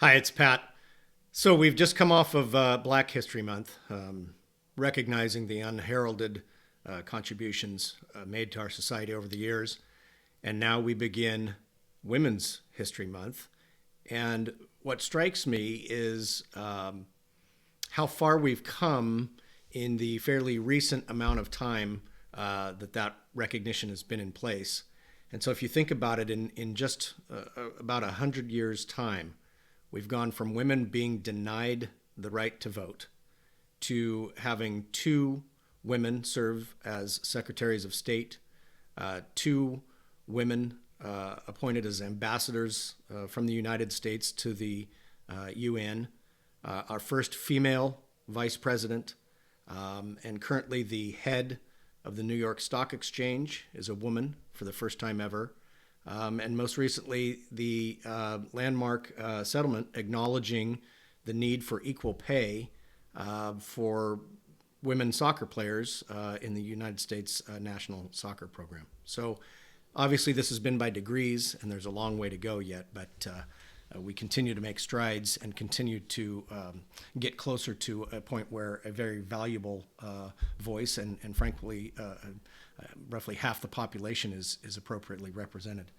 Hi, it's Pat. So we've just come off of Black History Month, recognizing the unheralded contributions made to our society over the years. And now we begin Women's History Month. And what strikes me is how far we've come in the fairly recent amount of time that recognition has been in place. And so if you think about it, in just about 100 years' time, we've gone from women being denied the right to vote to having two women serve as secretaries of state, two women appointed as ambassadors from the United States to the UN, our first female vice president, and currently the head of the New York Stock Exchange is a woman for the first time ever. And most recently, the landmark settlement acknowledging the need for equal pay for women soccer players in the United States national soccer program. So obviously this has been by degrees, and there's a long way to go yet, but we continue to make strides and continue to get closer to a point where a very valuable voice and frankly, roughly half the population is appropriately represented.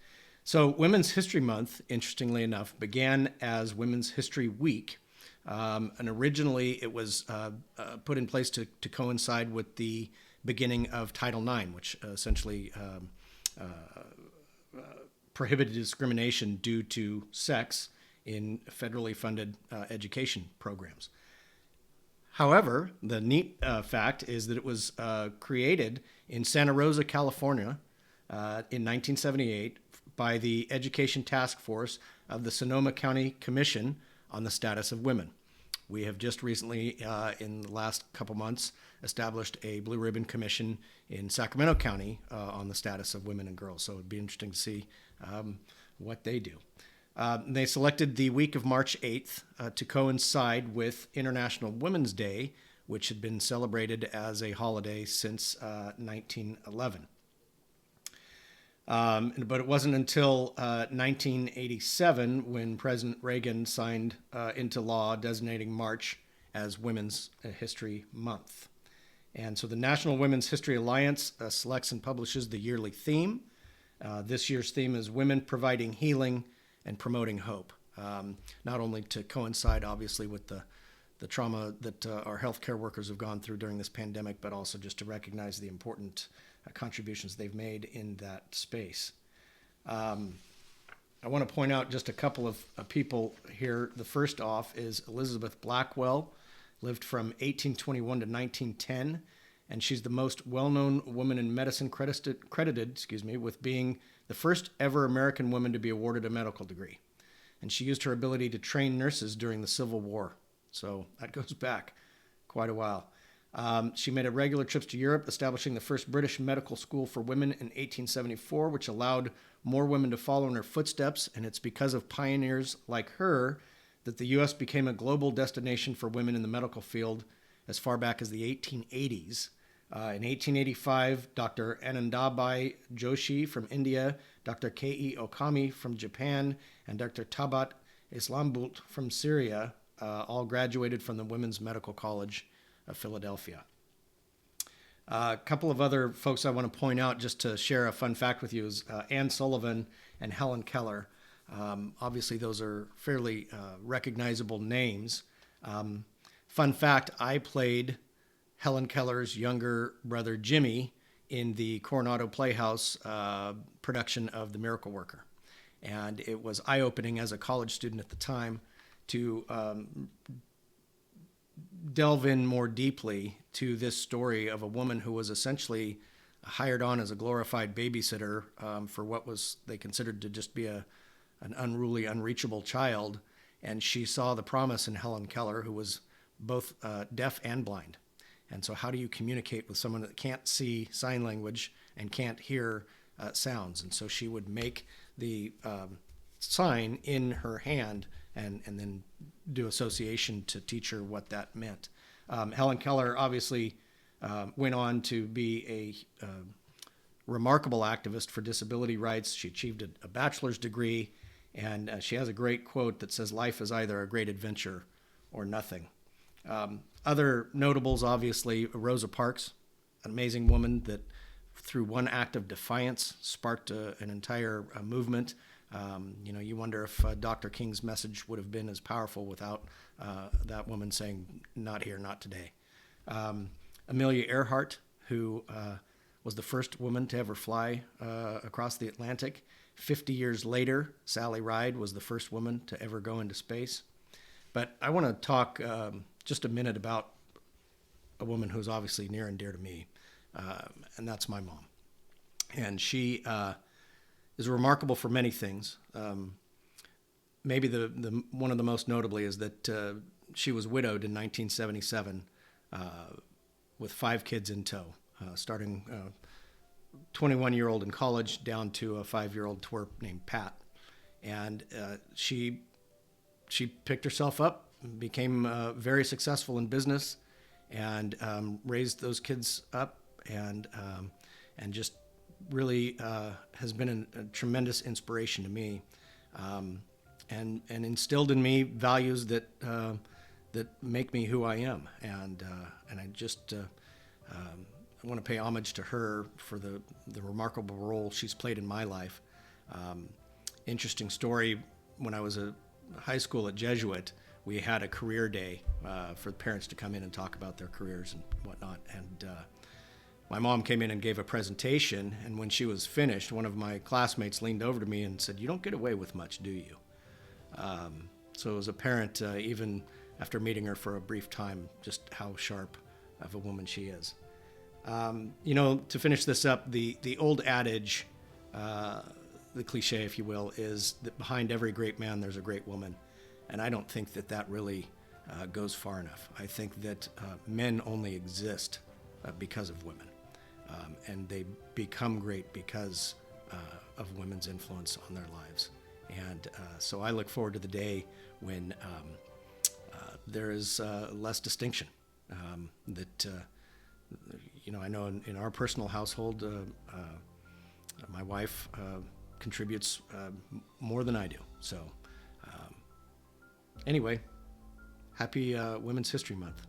So Women's History Month, interestingly enough, began as Women's History Week. And originally it was put in place to coincide with the beginning of Title IX, which essentially prohibited discrimination due to sex in federally funded education programs. However, the neat fact is that it was created in Santa Rosa, California in 1978 by the Education Task Force of the Sonoma County Commission on the Status of Women. We have just recently, in the last couple months, established a Blue Ribbon Commission in Sacramento County on the status of women and girls. So it'd be interesting to see what they do. They selected the week of March 8th to coincide with International Women's Day, which had been celebrated as a holiday since 1911. But it wasn't until 1987 when President Reagan signed into law designating March as Women's History Month. And so the National Women's History Alliance selects and publishes the yearly theme. This year's theme is Women Providing Healing and Promoting Hope, not only to coincide, obviously, with the trauma that our healthcare workers have gone through during this pandemic, but also just to recognize the important contributions they've made in that space. I want to point out just a couple of people here. The first off is Elizabeth Blackwell, lived from 1821 to 1910, and she's the most well-known woman in medicine credited with being the first ever American woman to be awarded a medical degree. And she used her ability to train nurses during the Civil War. So that goes back quite a while. She made regular trips to Europe, establishing the first British medical school for women in 1874, which allowed more women to follow in her footsteps. And it's because of pioneers like her that the U.S. became a global destination for women in the medical field as far back as the 1880s. In 1885, Dr. Anandabai Joshi from India, Dr. K.E. Okami from Japan, and Dr. Tabat Islambult from Syria all graduated from the Women's Medical College of Philadelphia. A couple of other folks I want to point out just to share a fun fact with you is Anne Sullivan and Helen Keller. Obviously, those are fairly recognizable names. Fun fact, I played Helen Keller's younger brother, Jimmy, in the Coronado Playhouse production of The Miracle Worker. And it was eye-opening as a college student at the time to delve in more deeply to this story of a woman who was essentially hired on as a glorified babysitter for what was they considered to just be an unruly, unreachable child. And she saw the promise in Helen Keller, who was both deaf and blind. And so how do you communicate with someone that can't see sign language and can't hear sounds? And so she would make the sign in her hand and then do association to teach her what that meant. Helen Keller obviously went on to be a remarkable activist for disability rights. She achieved a bachelor's degree And she has a great quote that says, "Life is either a great adventure or nothing." Other notables, obviously, Rosa Parks, an amazing woman that through one act of defiance sparked an entire movement. You wonder if Dr. King's message would have been as powerful without that woman saying, "Not here, not today." Amelia Earhart, who was the first woman to ever fly across the Atlantic. 50 years later, Sally Ride was the first woman to ever go into space. But I want to talk just a minute about a woman who's obviously near and dear to me, and that's my mom. And she is remarkable for many things. Maybe the one of the most notably is that she was widowed in 1977 with 5 kids in tow, starting 21-year-old in college down to a 5-year-old twerp named Pat. And she picked herself up, became very successful in business, and raised those kids up, and just really has been a tremendous inspiration to me, and instilled in me values that make me who I am, and I just I want to pay homage to her for the remarkable role she's played in my life. Interesting story: when I was a high school at Jesuit, we had a career day for the parents to come in and talk about their careers and whatnot. And my mom came in and gave a presentation, and when she was finished, one of my classmates leaned over to me and said, "You don't get away with much, do you?" So it was apparent, even after meeting her for a brief time, just how sharp of a woman she is. To finish this up, the old adage, the cliche, if you will, is that behind every great man, there's a great woman. And I don't think that really goes far enough. I think that men only exist because of women. And they become great because of women's influence on their lives. And so I look forward to the day when there is less distinction. I know in our personal household, my wife contributes more than I do. So anyway, happy Women's History Month.